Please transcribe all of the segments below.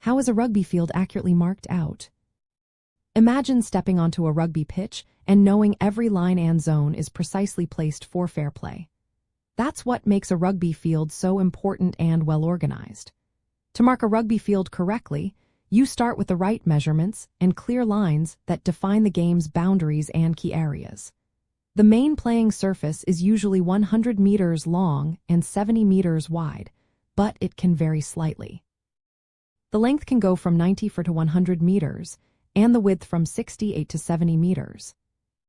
How is a rugby field accurately marked out? Imagine stepping onto a rugby pitch and knowing every line and zone is precisely placed for fair play. That's what makes a rugby field so important and well organized. To mark a rugby field correctly, you start with the right measurements and clear lines that define the game's boundaries and key areas. The main playing surface is usually 100 meters long and 70 meters wide, but it can vary slightly. The length can go from 94 to 100 meters, and the width from 68 to 70 meters.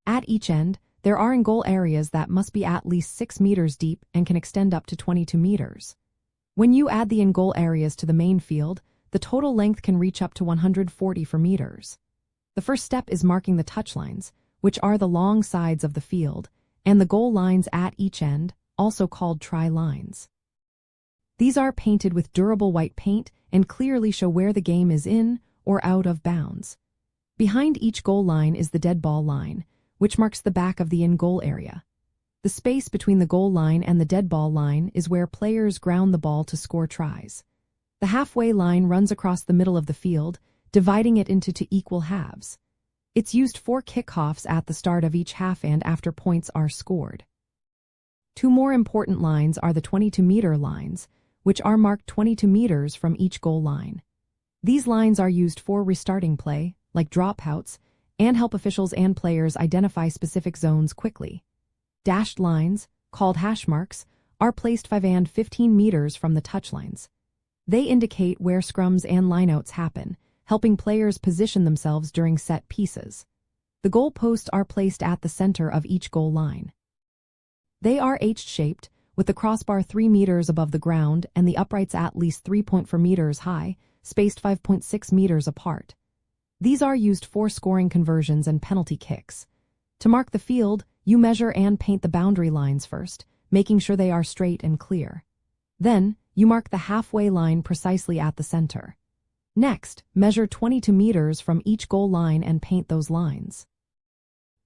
At each end, there are in-goal areas that must be at least 6 meters deep and can extend up to 22 meters. When you add the in-goal areas to the main field, the total length can reach up to 144 meters. The first step is marking the touchlines, which are the long sides of the field, and the goal lines at each end, also called try-lines. These are painted with durable white paint and clearly show where the game is in or out of bounds. Behind each goal line is the dead ball line, which marks the back of the in-goal area. The space between the goal line and the dead ball line is where players ground the ball to score tries. The halfway line runs across the middle of the field, dividing it into two equal halves. It's used for kickoffs at the start of each half and after points are scored. Two more important lines are the 22-meter lines, which are marked 22 meters from each goal line. These lines are used for restarting play, like dropouts, and help officials and players identify specific zones quickly. Dashed lines, called hash marks, are placed 5 and 15 meters from the touchlines. They indicate where scrums and lineouts happen, helping players position themselves during set pieces. The goal posts are placed at the center of each goal line. They are H-shaped, with the crossbar 3 meters above the ground and the uprights at least 3.4 meters high, spaced 5.6 meters apart. These are used for scoring conversions and penalty kicks. To mark the field, you measure and paint the boundary lines first, making sure they are straight and clear. Then, you mark the halfway line precisely at the center. Next, measure 22 meters from each goal line and paint those lines.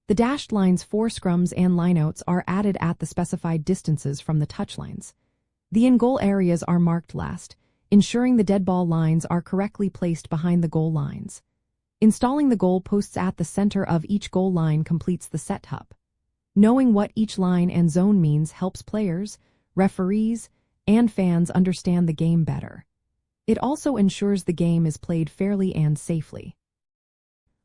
The dashed lines for scrums and lineouts are added at the specified distances from the touchlines. The in-goal areas are marked last, ensuring the dead ball lines are correctly placed behind the goal lines. Installing the goal posts at the center of each goal line completes the setup. Knowing what each line and zone means helps players, referees, and fans understand the game better. It also ensures the game is played fairly and safely.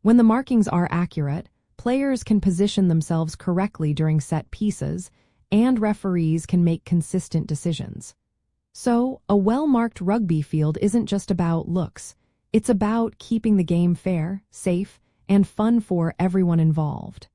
When the markings are accurate, players can position themselves correctly during set pieces, and referees can make consistent decisions. So, a well-marked rugby field isn't just about looks. It's about keeping the game fair, safe, and fun for everyone involved.